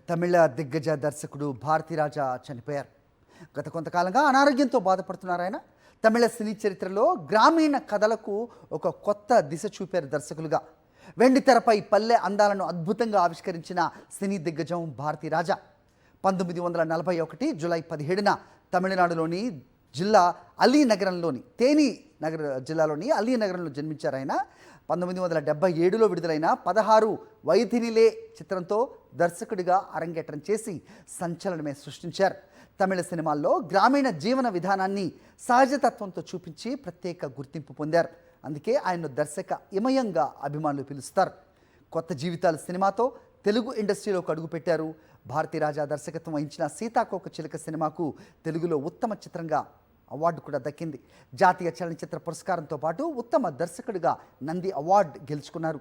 తమిళ దిగ్గజ దర్శకుడు భారతీరాజా చనిపోయారు. గత కొంతకాలంగా అనారోగ్యంతో బాధపడుతున్నారు ఆయన. తమిళ సినీ చరిత్రలో గ్రామీణ కథలకు ఒక కొత్త దిశ చూపారు దర్శకులుగా. వెండి తెరపై పల్లె అందాలను అద్భుతంగా ఆవిష్కరించిన సినీ దిగ్గజం భారతీరాజా 1941 జూలై 17న తమిళనాడులోని జిల్లా అలీ నగరంలోని తేని నగర జిల్లాలోని అలీ నగరంలో జన్మించారు ఆయన. 1977లో విడుదలైన 16 వైథినిలే చిత్రంతో దర్శకుడిగా అరంగేట్రం చేసి సంచలనమే సృష్టించారు. తమిళ సినిమాల్లో గ్రామీణ జీవన విధానాన్ని సహజతత్వంతో చూపించి ప్రత్యేక గుర్తింపు పొందారు. అందుకే ఆయన్ను దర్శక ఇమయంగా అభిమానులు పిలుస్తారు. కొత్త జీవితాల సినిమాతో తెలుగు ఇండస్ట్రీలోకి అడుగుపెట్టారు. భారతీరాజా దర్శకత్వం వహించిన సీతాకోక చిలుక సినిమాకు తెలుగులో ఉత్తమ చిత్రంగా అవార్డు కూడా దక్కింది. జాతీయ చలనచిత్ర పురస్కారంతో పాటు ఉత్తమ దర్శకుడిగా నంది అవార్డు గెలుచుకున్నారు.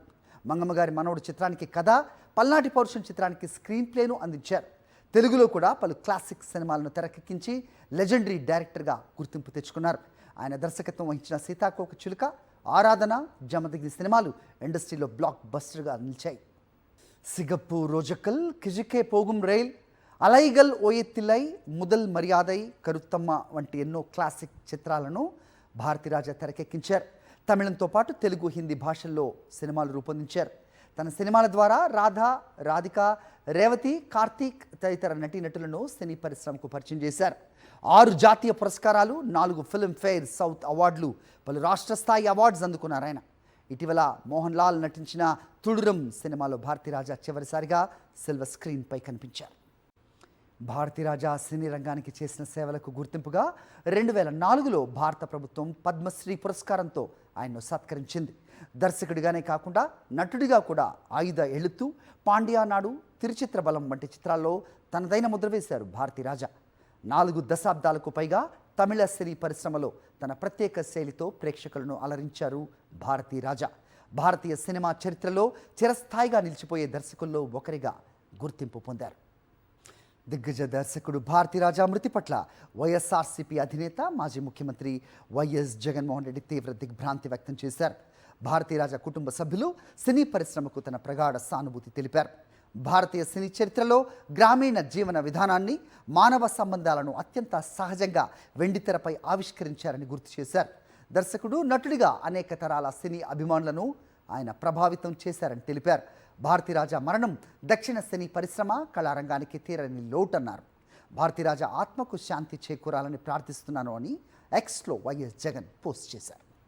మంగమ్మగారి మనవడు చిత్రానికి కథ, పల్నాటి పౌరుషం చిత్రానికి స్క్రీన్ ప్లేను అందించారు. తెలుగులో కూడా పలు క్లాసిక్ సినిమాలను తెరకెక్కించి లెజెండరీ డైరెక్టర్గా గుర్తింపు తెచ్చుకున్నారు. ఆయన దర్శకత్వం వహించిన సీతాకోక చిలుక, ఆరాధన, జమదగ్ని సినిమాలు ఇండస్ట్రీలో బ్లాక్ బస్టర్గా నిలిచాయి. సిగప్పు రోజకల్, కిజికే పోగుం రైల్, అలైగల్ ఓయెత్తిలై, ముదల్ మర్యాదై, కరుత్తమ్మ వంటి ఎన్నో క్లాసిక్ చిత్రాలను భారతీరాజా తెరకెక్కించారు. తమిళంతో పాటు తెలుగు, హిందీ భాషల్లో సినిమాలు రూపొందించారు. తన సినిమాల ద్వారా రాధా, రాధిక, రేవతి, కార్తీక్ తదితర నటీనటులను సినీ పరిశ్రమకు పరిచయం చేశారు. 6 జాతీయ పురస్కారాలు, 4 ఫిల్మ్ఫేర్ సౌత్ అవార్డులు, పలు రాష్ట్ర స్థాయి అవార్డ్స్ అందుకున్నారు ఆయన. ఇటీవల మోహన్ లాల్ నటించిన తుడురం సినిమాలో భారతీరాజా చివరిసారిగా సిల్వర్ స్క్రీన్పై కనిపించారు. భారతీరాజా సినీ రంగానికి చేసిన సేవలకు గుర్తింపుగా 2004లో భారత ప్రభుత్వం పద్మశ్రీ పురస్కారంతో ఆయన్ను సత్కరించింది. దర్శకుడిగానే కాకుండా నటుడిగా కూడా ఆయుధ ఎళుతూ, పాండ్యా నాడు, తిరుచిత్ర బలం వంటి చిత్రాల్లో తనదైన ముద్ర వేశారు భారతీరాజా. 4 దశాబ్దాలకు పైగా తమిళ సినీ పరిశ్రమలో తన ప్రత్యేక శైలితో ప్రేక్షకులను అలరించారు భారతీరాజా. భారతీయ సినిమా చరిత్రలో చిరస్థాయిగా నిలిచిపోయే దర్శకుల్లో ఒకరిగా గుర్తింపు పొందారు. దిగ్గజ దర్శకుడు భారతీరాజా మృతి పట్ల వైఎస్ఆర్సీపీ అధినేత, మాజీ ముఖ్యమంత్రి వైఎస్ జగన్మోహన్ రెడ్డి తీవ్ర దిగ్భ్రాంతి వ్యక్తం చేశారు. భారతీరాజా కుటుంబ సభ్యులు సినీ పరిశ్రమకు తన ప్రగాఢ సానుభూతి తెలిపారు. భారతీయ సినీ చరిత్రలో గ్రామీణ జీవన విధానాన్ని, మానవ సంబంధాలను అత్యంత సహజంగా వెండితెరపై ఆవిష్కరించారని గుర్తు చేశారు. దర్శకుడు, నటుడిగా అనేక తరాల సినీ అభిమానులను ఆయన ప్రభావితం చేశారని తెలిపారు. భారతీరాజా మరణం దక్షిణ సినీ పరిశ్రమ, కళారంగానికి తీరని లోటన్నారు. భారతీరాజా ఆత్మకు శాంతి చేకూరాలని ప్రార్థిస్తున్నాను అని ఎక్స్లో వైఎస్ జగన్ పోస్ట్ చేశారు.